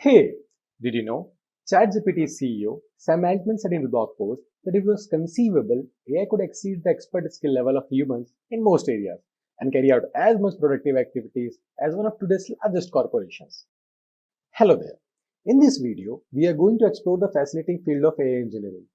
Hey, did you know? ChatGPT CEO Sam Altman said in a blog post that it was conceivable AI could exceed the expert skill level of humans in most areas and carry out as much productive activities as one of today's largest corporations. Hello there. In this video, we are going to explore the fascinating field of AI engineering.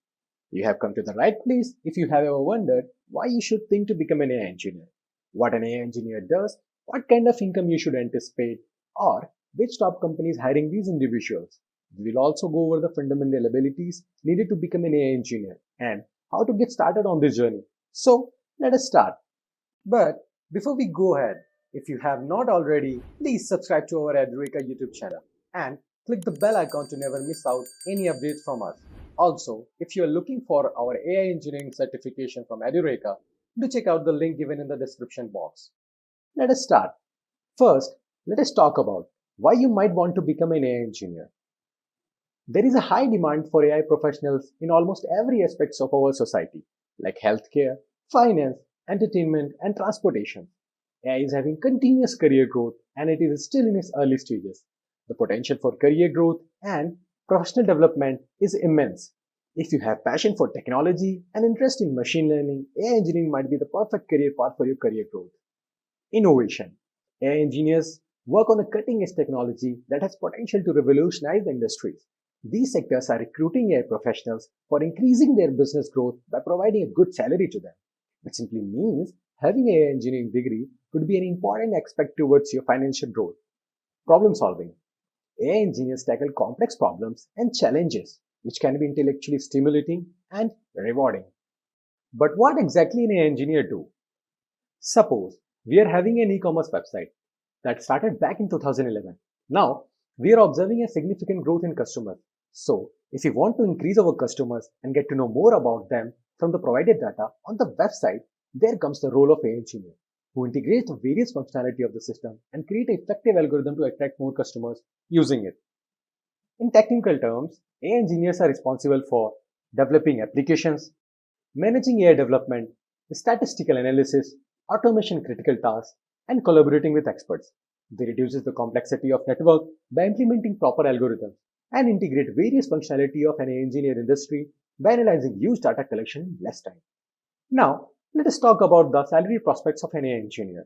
You have come to the right place if you have ever wondered why you should think to become an AI engineer, what an AI engineer does, what kind of income you should anticipate, or which top companies hiring these individuals. We will also go over the fundamental abilities needed to become an AI engineer and how to get started on this journey. So, let us start. But before we go ahead, if you have not already, please subscribe to our Edureka YouTube channel and click the bell icon to never miss out any updates from us. Also, if you are looking for our AI engineering certification from Edureka, do check out the link given in the description box. Let us start. First, let us talk about why you might want to become an AI engineer. There is a high demand for AI professionals in almost every aspect of our society, like healthcare, finance, entertainment, and transportation. AI is having continuous career growth and it is still in its early stages. The potential for career growth and professional development is immense. If you have passion for technology and interest in machine learning, AI engineering might be the perfect career path for your career growth. Innovation. AI engineers work on a cutting-edge technology that has potential to revolutionize the industries. These sectors are recruiting AI professionals for increasing their business growth by providing a good salary to them, which simply means having an AI engineering degree could be an important aspect towards your financial growth. Problem solving. AI engineers tackle complex problems and challenges, which can be intellectually stimulating and rewarding. But what exactly an AI engineer do? Suppose we are having an e-commerce website that started back in 2011. Now, we are observing a significant growth in customers. So, if we want to increase our customers and get to know more about them from the provided data on the website, there comes the role of AI engineer, who integrates the various functionality of the system and create an effective algorithm to attract more customers using it. In technical terms, AI engineers are responsible for developing applications, managing AI development, statistical analysis, automation critical tasks, and collaborating with experts. They reduce the complexity of network by implementing proper algorithms and integrate various functionality of an engineer industry by analyzing huge data collection in less time. Now, let us talk about the salary prospects of an AI engineer.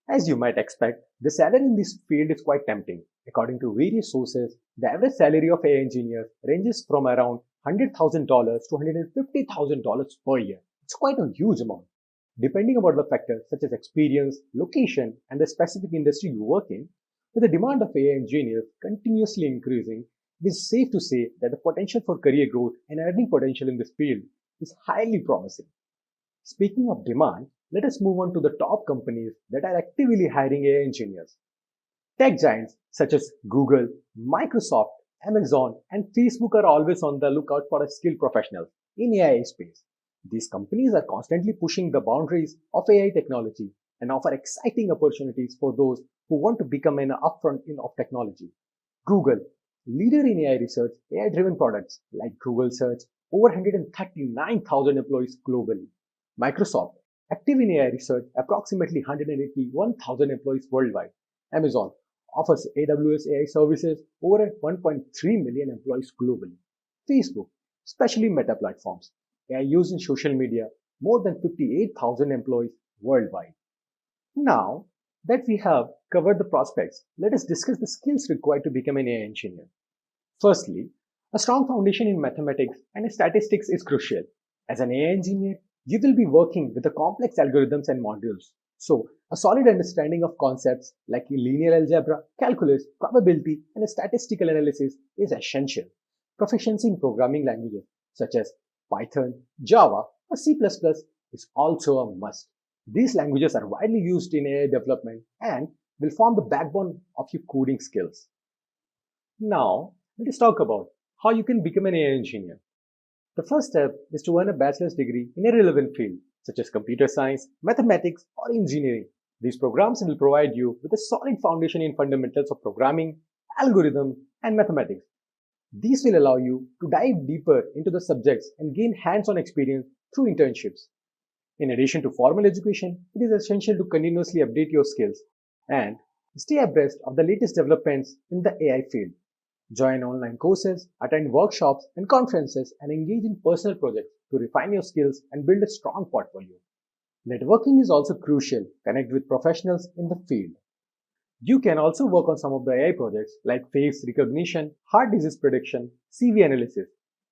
As you might expect, the salary in this field is quite tempting. According to various sources, the average salary of AI engineers ranges from around $100,000 to $150,000 per year. It's quite a huge amount. Depending upon the factors such as experience, location, and the specific industry you work in, with the demand of AI engineers continuously increasing, it is safe to say that the potential for career growth and earning potential in this field is highly promising. Speaking of demand, let us move on to the top companies that are actively hiring AI engineers. Tech giants such as Google, Microsoft, Amazon, and Facebook are always on the lookout for skilled professionals in AI space. These companies are constantly pushing the boundaries of AI technology and offer exciting opportunities for those who want to become an upfront of technology. Google, leader in AI research, AI-driven products like Google Search, over 139,000 employees globally. Microsoft, active in AI research, approximately 181,000 employees worldwide. Amazon offers AWS AI services, over 1.3 million employees globally. Facebook, especially Meta platforms, AI used in social media, more than 58,000 employees worldwide. Now that we have covered the prospects, let us discuss the skills required to become an AI engineer. Firstly, a strong foundation in mathematics and statistics is crucial. As an AI engineer, you will be working with the complex algorithms and modules. So, a solid understanding of concepts like linear algebra, calculus, probability, and statistical analysis is essential. Proficiency in programming languages such as Python, Java, or C++ is also a must. These languages are widely used in AI development and will form the backbone of your coding skills. Now, let us talk about how you can become an AI engineer. The first step is to earn a bachelor's degree in a relevant field, such as computer science, mathematics, or engineering. These programs will provide you with a solid foundation in fundamentals of programming, algorithms, and mathematics. These will allow you to dive deeper into the subjects and gain hands-on experience through internships. In addition to formal education, it is essential to continuously update your skills and stay abreast of the latest developments in the AI field. Join online courses, attend workshops and conferences, and engage in personal projects to refine your skills and build a strong portfolio. Networking is also crucial. Connect with professionals in the field. You can also work on some of the AI projects like face recognition, heart disease prediction, CV analysis.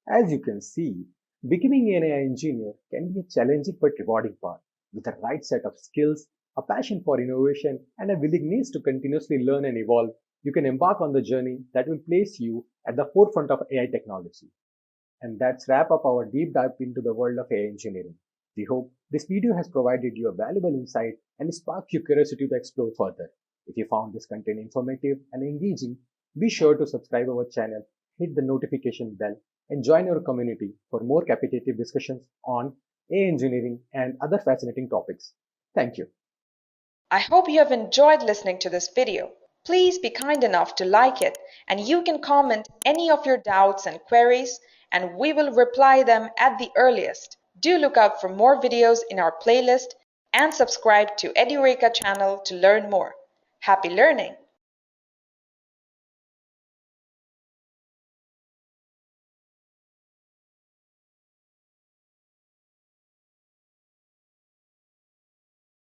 As you can see, becoming an AI engineer can be a challenging but rewarding path. With the right set of skills, a passion for innovation, and a willingness to continuously learn and evolve, you can embark on the journey that will place you at the forefront of AI technology. And that's wrap up our deep dive into the world of AI engineering. We hope this video has provided you a valuable insight and sparked your curiosity to explore further. If you found this content informative and engaging, be sure to subscribe our channel, hit the notification bell, and join our community for more capitative discussions on AI engineering and other fascinating topics. Thank you. I hope you have enjoyed listening to this video. Please be kind enough to like it, and you can comment any of your doubts and queries, and we will reply them at the earliest. Do look out for more videos in our playlist and subscribe to Edureka channel to learn more. Happy learning!